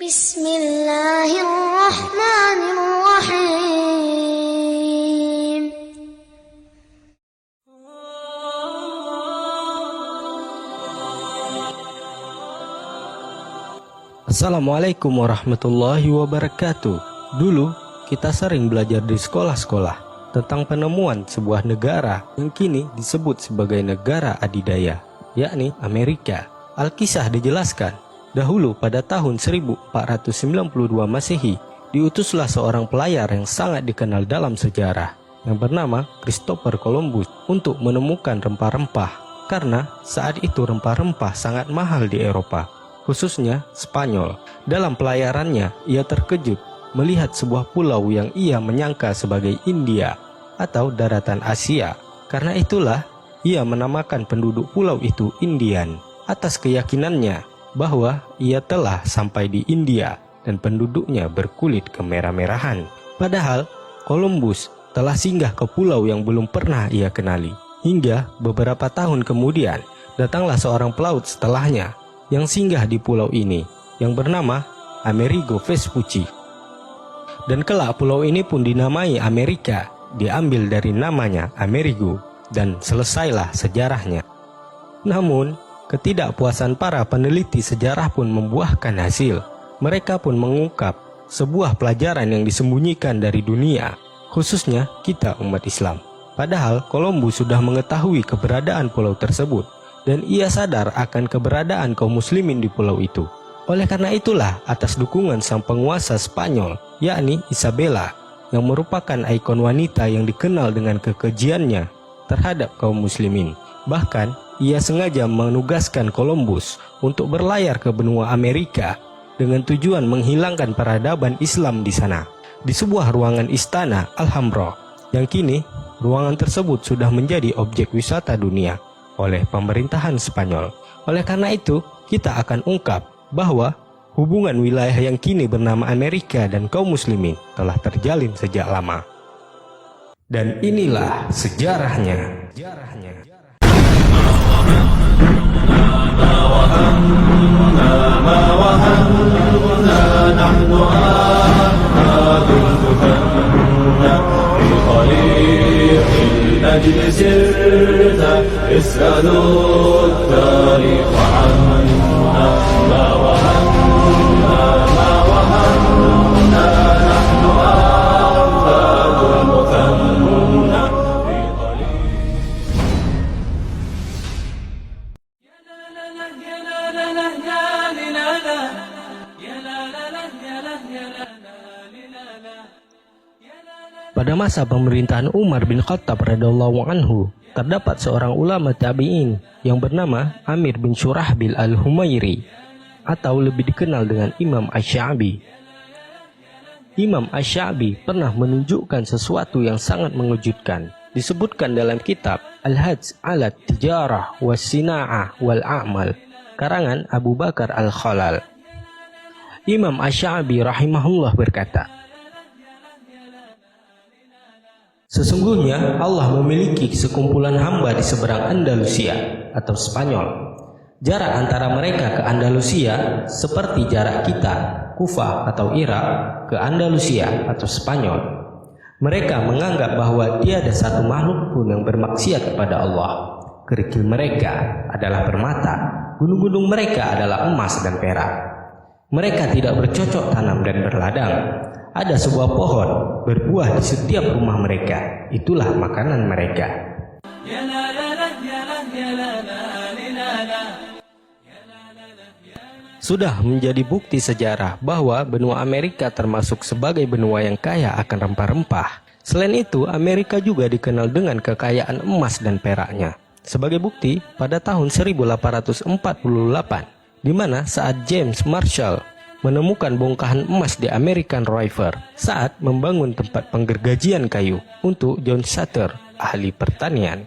Bismillahirrahmanirrahim. Assalamualaikum warahmatullahi wabarakatuh. Dulu kita sering belajar di sekolah-sekolah tentang penemuan sebuah negara yang kini disebut sebagai negara adidaya, yakni Amerika. Alkisah dijelaskan, dahulu pada tahun 1492 Masehi, diutuslah seorang pelayar yang sangat dikenal dalam sejarah yang bernama Christopher Columbus untuk menemukan rempah-rempah, karena saat itu rempah-rempah sangat mahal di Eropa, khususnya Spanyol. Dalam pelayarannya, ia terkejut melihat sebuah pulau yang ia menyangka sebagai India atau daratan Asia. Karena itulah ia menamakan penduduk pulau itu Indian, atas keyakinannya bahwa ia telah sampai di India dan penduduknya berkulit kemerah-merahan. Padahal Columbus telah singgah ke pulau yang belum pernah ia kenali. Hingga beberapa tahun kemudian datanglah seorang pelaut setelahnya yang singgah di pulau ini yang bernama Amerigo Vespucci. Dan kelak pulau ini pun dinamai Amerika, diambil dari namanya Amerigo, dan selesailah sejarahnya. Namun ketidakpuasan para peneliti sejarah pun membuahkan hasil. Mereka pun mengungkap sebuah pelajaran yang disembunyikan dari dunia, khususnya kita umat Islam. Padahal Columbus sudah mengetahui keberadaan pulau tersebut, dan ia sadar akan keberadaan kaum muslimin di pulau itu. Oleh karena itulah, atas dukungan sang penguasa Spanyol, yakni Isabella, yang merupakan ikon wanita yang dikenal dengan kekejiannya terhadap kaum muslimin. Bahkan, ia sengaja menugaskan Columbus untuk berlayar ke benua Amerika dengan tujuan menghilangkan peradaban Islam di sana. Di sebuah ruangan istana Alhambra, yang kini ruangan tersebut sudah menjadi objek wisata dunia oleh pemerintahan Spanyol. Oleh karena itu, kita akan ungkap bahwa hubungan wilayah yang kini bernama Amerika dan kaum muslimin telah terjalin sejak lama. Dan inilah sejarahnya. Pada masa pemerintahan Umar bin Khattab radhiyallahu anhu, terdapat seorang ulama tabi'in yang bernama Amir bin Syurahbil al-Humairi, atau lebih dikenal dengan Imam Asy-Sya'bi. Imam Asy-Sya'bi pernah menunjukkan sesuatu yang sangat mengejutkan. Disebutkan dalam kitab Al-Hajj ala Tijarah was Sina'ah wal A'mal, karangan Abu Bakar al-Khalal. Imam Asy-Sya'bi rahimahullah berkata, sesungguhnya Allah memiliki sekumpulan hamba di seberang Andalusia atau Spanyol. Jarak antara mereka ke Andalusia seperti jarak kita, Kufah atau Irak, ke Andalusia atau Spanyol. Mereka menganggap bahwa tiada satu makhluk pun yang bermaksiat kepada Allah. Kerikil mereka adalah permata, gunung-gunung mereka adalah emas dan perak. Mereka tidak bercocok tanam dan berladang. Ada sebuah pohon berbuah di setiap rumah mereka, itulah makanan mereka. Sudah menjadi bukti sejarah bahwa benua Amerika termasuk sebagai benua yang kaya akan rempah-rempah. Selain itu, Amerika juga dikenal dengan kekayaan emas dan peraknya. Sebagai bukti, pada tahun 1848, di mana saat James Marshall menemukan bongkahan emas di American River saat membangun tempat penggergajian kayu untuk John Sutter, ahli pertanian.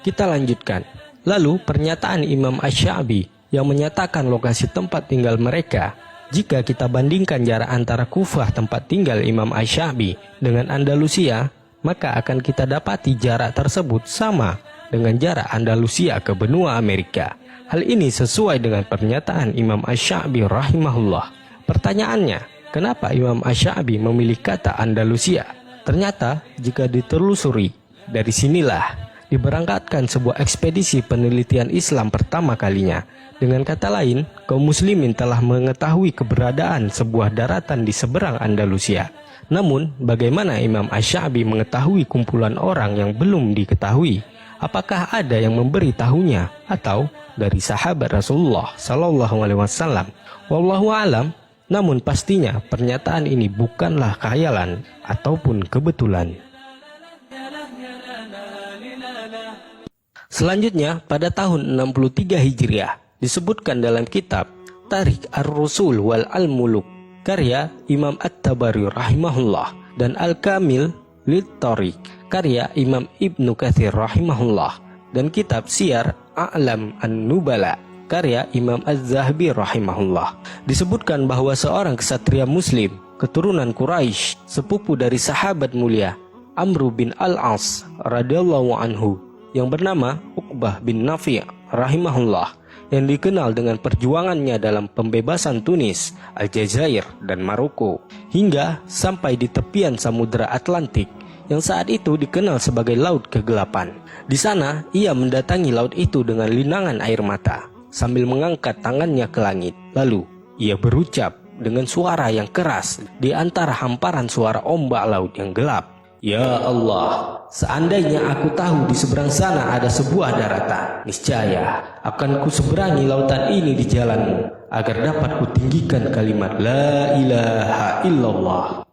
Kita lanjutkan. Lalu pernyataan Imam Asy-Sya'bi yang menyatakan lokasi tempat tinggal mereka, jika kita bandingkan jarak antara Kufah tempat tinggal Imam Asy-Sya'bi dengan Andalusia, maka akan kita dapati jarak tersebut sama dengan jarak Andalusia ke benua Amerika. Hal ini sesuai dengan pernyataan Imam Asy-Sya'bi rahimahullah. Pertanyaannya, kenapa Imam Asy-Sya'bi memilih kata Andalusia? Ternyata jika ditelusuri, dari sinilah diberangkatkan sebuah ekspedisi penelitian Islam pertama kalinya. Dengan kata lain, kaum muslimin telah mengetahui keberadaan sebuah daratan di seberang Andalusia. Namun, bagaimana Imam Asy-Sya'bi mengetahui kumpulan orang yang belum diketahui? Apakah ada yang memberi tahunya atau dari sahabat Rasulullah Sallallahu Alaihi Wasallam? Wallahu alam. Namun pastinya pernyataan ini bukanlah khayalan ataupun kebetulan. Selanjutnya, pada tahun 63 Hijriah, disebutkan dalam kitab Tarikh Ar-Rusul wal Al-Muluk, karya Imam At-Tabari rahimahullah, dan Al-Kamil Lit-Tariq, karya Imam Ibnu Katsir rahimahullah, dan kitab Siyar A'lam An-Nubala, karya Imam Az-Zahabi rahimahullah. Disebutkan bahwa seorang kesatria muslim, keturunan Quraisy, sepupu dari sahabat mulia Amr bin Al-As radhiyallahu anhu, yang bernama Uqbah bin Nafi' rahimahullah, yang dikenal dengan perjuangannya dalam pembebasan Tunis, Aljazair, dan Maroko, hingga sampai di tepian Samudra Atlantik yang saat itu dikenal sebagai Laut Kegelapan. Di sana, ia mendatangi laut itu dengan linangan air mata, sambil mengangkat tangannya ke langit. Lalu, ia berucap dengan suara yang keras di antara hamparan suara ombak laut yang gelap, "Ya Allah, seandainya aku tahu di seberang sana ada sebuah daratan, niscaya akan kuseberangi lautan ini di jalanmu, agar dapat kutinggikan kalimat La ilaha illallah."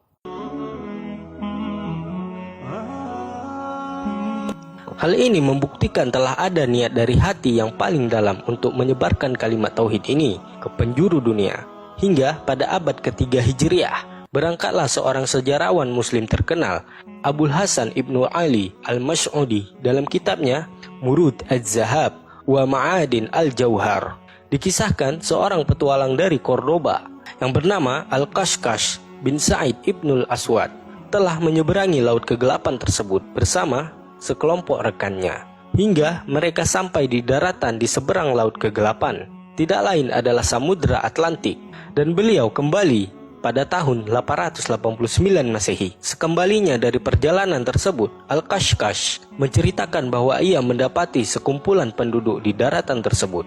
Hal ini membuktikan telah ada niat dari hati yang paling dalam untuk menyebarkan kalimat tauhid ini ke penjuru dunia. Hingga pada abad ketiga Hijriah, berangkatlah seorang sejarawan muslim terkenal, Abul Hasan Ibnu Ali Al-Mas'udi, dalam kitabnya Murud Az-Zahab wa Ma'adin Al-Jauhar. Dikisahkan seorang petualang dari Cordoba yang bernama Al-Qashqash bin Sa'id Ibnul Aswad telah menyeberangi laut kegelapan tersebut bersama sekelompok rekannya, hingga mereka sampai di daratan di seberang laut kegelapan. Tidak lain adalah Samudra Atlantik, dan beliau kembali pada tahun 889 Masehi. Sekembalinya dari perjalanan tersebut, Al-Qashqash menceritakan bahwa ia mendapati sekumpulan penduduk di daratan tersebut.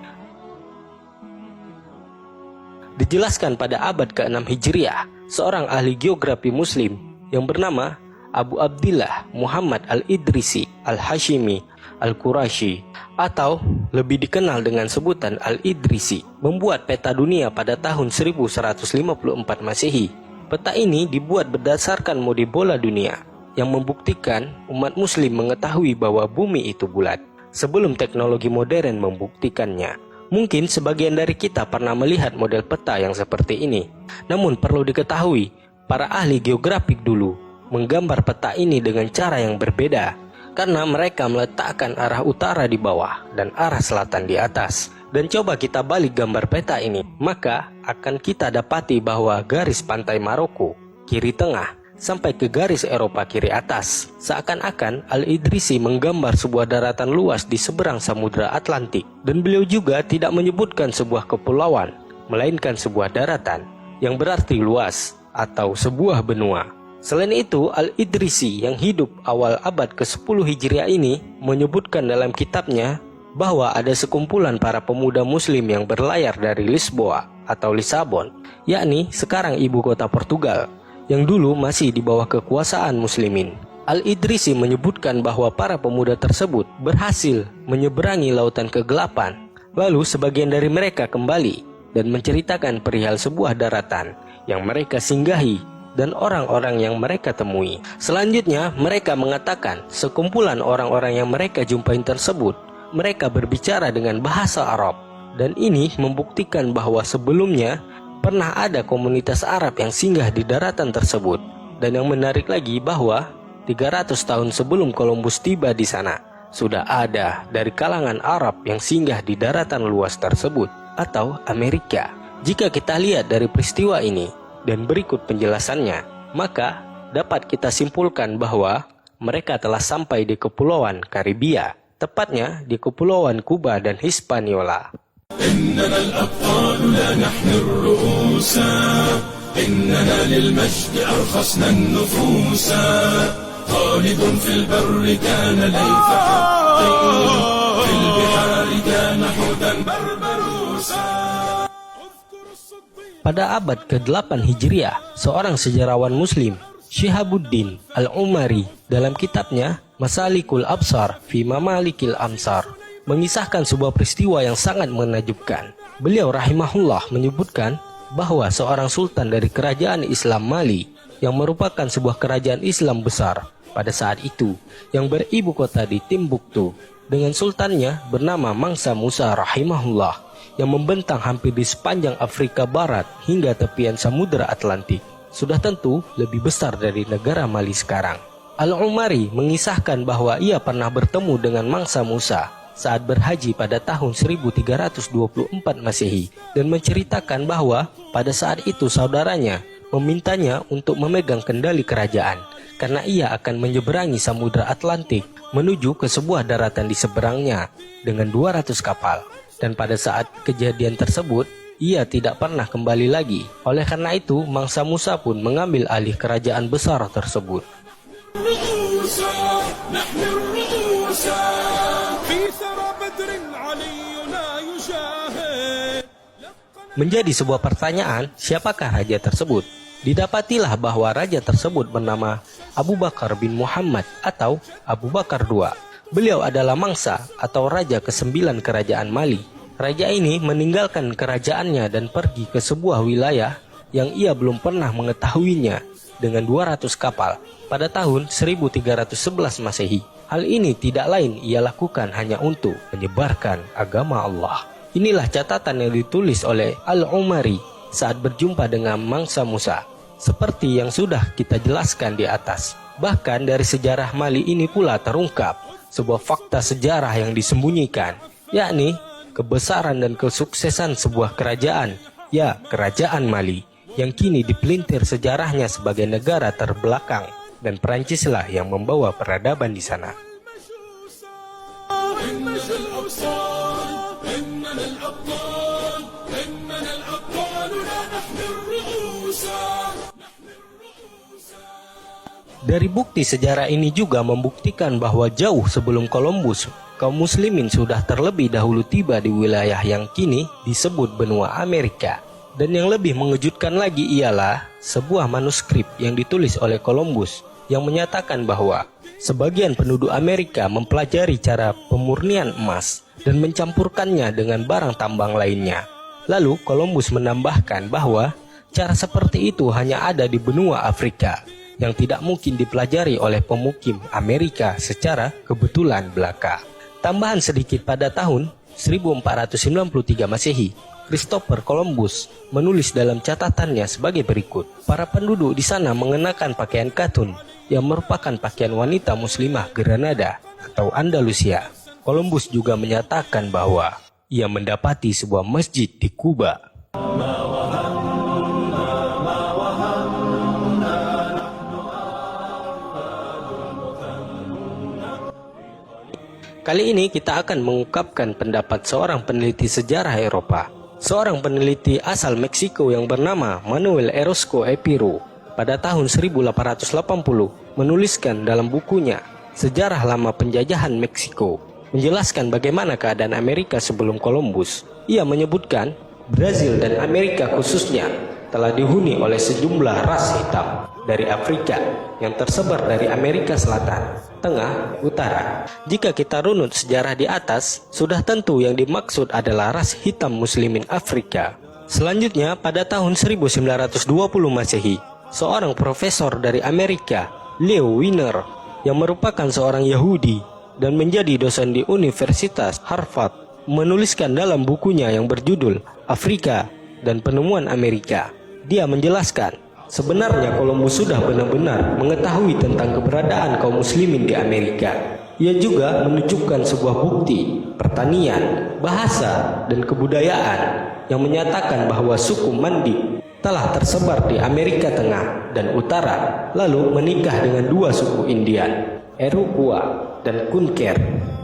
Dijelaskan pada abad ke-6 Hijriah, seorang ahli geografi muslim yang bernama Abu Abdillah Muhammad Al-Idrisi Al-Hashimi Al-Qurashi, atau lebih dikenal dengan sebutan Al-Idrisi, membuat peta dunia pada tahun 1154 Masehi. Peta ini dibuat berdasarkan mode bola dunia yang membuktikan umat muslim mengetahui bahwa bumi itu bulat sebelum teknologi modern membuktikannya. Mungkin sebagian dari kita pernah melihat model peta yang seperti ini. Namun perlu diketahui, para ahli geografik dulu menggambar peta ini dengan cara yang berbeda, karena mereka meletakkan arah utara di bawah dan arah selatan di atas. Dan coba kita balik gambar peta ini, maka akan kita dapati bahwa garis pantai Maroko kiri tengah sampai ke garis Eropa kiri atas. Seakan-akan Al-Idrisi menggambar sebuah daratan luas di seberang Samudra Atlantik, dan beliau juga tidak menyebutkan sebuah kepulauan, melainkan sebuah daratan yang berarti luas atau sebuah benua. Selain itu, Al-Idrisi yang hidup awal abad ke-10 Hijriah ini menyebutkan dalam kitabnya bahwa ada sekumpulan para pemuda muslim yang berlayar dari Lisboa atau Lisabon, yakni sekarang ibu kota Portugal, yang dulu masih di bawah kekuasaan muslimin. Al-Idrisi menyebutkan bahwa para pemuda tersebut berhasil menyeberangi lautan kegelapan. Lalu sebagian dari mereka kembali dan menceritakan perihal sebuah daratan yang mereka singgahi dan orang-orang yang mereka temui. Selanjutnya, mereka mengatakan sekumpulan orang-orang yang mereka jumpai tersebut, mereka berbicara dengan bahasa Arab. Dan ini membuktikan bahwa sebelumnya pernah ada komunitas Arab yang singgah di daratan tersebut. Dan yang menarik lagi bahwa 300 tahun sebelum Columbus tiba di sana, sudah ada dari kalangan Arab yang singgah di daratan luas tersebut, atau Amerika. Jika kita lihat dari peristiwa ini dan berikut penjelasannya, maka dapat kita simpulkan bahwa mereka telah sampai di Kepulauan Karibia, tepatnya di Kepulauan Kuba dan Hispaniola. إننا الأبطال لا نحمي الرؤوس إننا للمجد أرخصنا النفوس خالد في البر كان ليث حق في البحار كان حوتا بربروسا. Pada abad ke-8 Hijriah, seorang sejarawan Muslim, Syihabuddin Al-Umari, dalam kitabnya Masalikul Absar fi Mamalikil Amsar, mengisahkan sebuah peristiwa yang sangat menakjubkan. Beliau rahimahullah menyebutkan bahwa seorang sultan dari kerajaan Islam Mali, yang merupakan sebuah kerajaan Islam besar pada saat itu, yang beribu kota di Timbuktu, dengan sultannya bernama Mangsa Musa rahimahullah, yang membentang hampir di sepanjang Afrika Barat hingga tepian Samudra Atlantik, sudah tentu lebih besar dari negara Mali sekarang. Al-Umari mengisahkan bahwa ia pernah bertemu dengan Mangsa Musa saat berhaji pada tahun 1324 Masehi, dan menceritakan bahwa pada saat itu saudaranya memintanya untuk memegang kendali kerajaan karena ia akan menyeberangi Samudra Atlantik menuju ke sebuah daratan di seberangnya dengan 200 kapal. Dan pada saat kejadian tersebut, ia tidak pernah kembali lagi. Oleh karena itu, Mangsa Musa pun mengambil alih kerajaan besar tersebut. Menjadi sebuah pertanyaan, siapakah raja tersebut? Didapatilah bahwa raja tersebut bernama Abu Bakar bin Muhammad atau Abu Bakar II. Beliau adalah mangsa atau raja ke-9 kerajaan Mali. Raja ini meninggalkan kerajaannya dan pergi ke sebuah wilayah yang ia belum pernah mengetahuinya dengan 200 kapal pada tahun 1311 Masehi. Hal ini tidak lain ia lakukan hanya untuk menyebarkan agama Allah. Inilah catatan yang ditulis oleh Al-Umari saat berjumpa dengan Mangsa Musa, seperti yang sudah kita jelaskan di atas. Bahkan dari sejarah Mali ini pula terungkap sebuah fakta sejarah yang disembunyikan, yakni kebesaran dan kesuksesan sebuah kerajaan, ya kerajaan Mali, yang kini dipelintir sejarahnya sebagai negara terbelakang, dan Perancislah yang membawa peradaban di sana. Dari bukti sejarah ini juga membuktikan bahwa jauh sebelum Columbus, kaum muslimin sudah terlebih dahulu tiba di wilayah yang kini disebut benua Amerika. Dan yang lebih mengejutkan lagi ialah sebuah manuskrip yang ditulis oleh Columbus yang menyatakan bahwa sebagian penduduk Amerika mempelajari cara pemurnian emas dan mencampurkannya dengan barang tambang lainnya. Lalu Columbus menambahkan bahwa cara seperti itu hanya ada di benua Afrika, yang tidak mungkin dipelajari oleh pemukim Amerika secara kebetulan belaka. Tambahan sedikit, pada tahun 1493 Masehi, Christopher Columbus menulis dalam catatannya sebagai berikut. Para penduduk di sana mengenakan pakaian katun yang merupakan pakaian wanita muslimah Granada atau Andalusia. Columbus juga menyatakan bahwa ia mendapati sebuah masjid di Kuba. Kali ini kita akan mengungkapkan pendapat seorang peneliti sejarah Eropa. Seorang peneliti asal Meksiko yang bernama Manuel Orozco Epiro pada tahun 1880 menuliskan dalam bukunya Sejarah Lama Penjajahan Meksiko, menjelaskan bagaimana keadaan Amerika sebelum Columbus. Ia menyebutkan Brazil dan Amerika khususnya telah dihuni oleh sejumlah ras hitam dari Afrika yang tersebar dari Amerika Selatan, Tengah, Utara. Jika kita runut sejarah di atas, sudah tentu yang dimaksud adalah ras hitam muslimin Afrika. Selanjutnya, pada tahun 1920 Masehi, seorang profesor dari Amerika, Leo Wiener, yang merupakan seorang Yahudi dan menjadi dosen di Universitas Harvard, menuliskan dalam bukunya yang berjudul Afrika dan Penemuan Amerika. Dia menjelaskan, sebenarnya Columbus sudah benar-benar mengetahui tentang keberadaan kaum muslimin di Amerika. Ia juga menunjukkan sebuah bukti pertanian, bahasa, dan kebudayaan yang menyatakan bahwa suku Mandi telah tersebar di Amerika Tengah dan Utara, lalu menikah dengan dua suku Indian, Iroquois dan Kunker.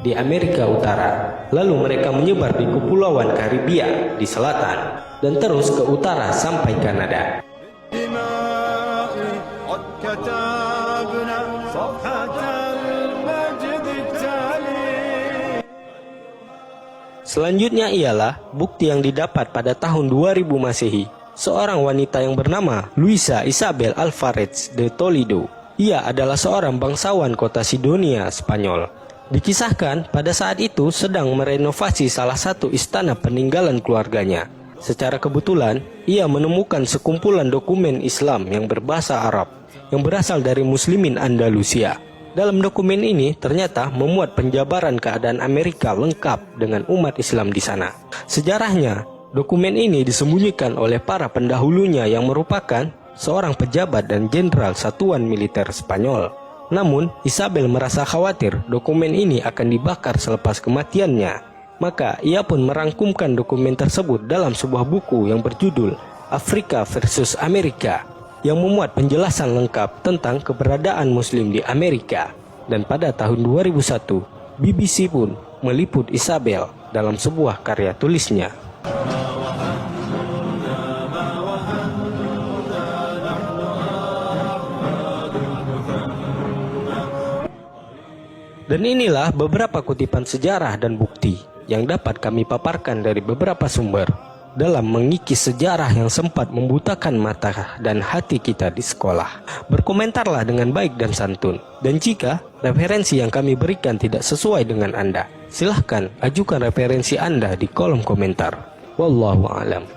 di Amerika Utara. Lalu mereka menyebar di Kepulauan Karibia di selatan dan terus ke utara sampai Kanada. Selanjutnya ialah bukti yang didapat pada tahun 2000 Masehi. Seorang wanita yang bernama Luisa Isabel Alvarez de Toledo. Ia adalah seorang bangsawan kota Sidonia, Spanyol. Dikisahkan pada saat itu sedang merenovasi salah satu istana peninggalan keluarganya. Secara kebetulan, ia menemukan sekumpulan dokumen Islam yang berbahasa Arab yang berasal dari Muslimin Andalusia. Dalam dokumen ini ternyata memuat penjabaran keadaan Amerika lengkap dengan umat Islam di sana. Sejarahnya, dokumen ini disembunyikan oleh para pendahulunya yang merupakan seorang pejabat dan jenderal satuan militer Spanyol. Namun, Isabel merasa khawatir dokumen ini akan dibakar selepas kematiannya. Maka, ia pun merangkumkan dokumen tersebut dalam sebuah buku yang berjudul Afrika versus Amerika, yang memuat penjelasan lengkap tentang keberadaan Muslim di Amerika. Dan pada tahun 2001, BBC pun meliput Isabel dalam sebuah karya tulisnya. Dan inilah beberapa kutipan sejarah dan bukti yang dapat kami paparkan dari beberapa sumber dalam mengikis sejarah yang sempat membutakan mata dan hati kita di sekolah. Berkomentarlah dengan baik dan santun. Dan jika referensi yang kami berikan tidak sesuai dengan Anda, silahkan ajukan referensi Anda di kolom komentar. Wallahu a'lam.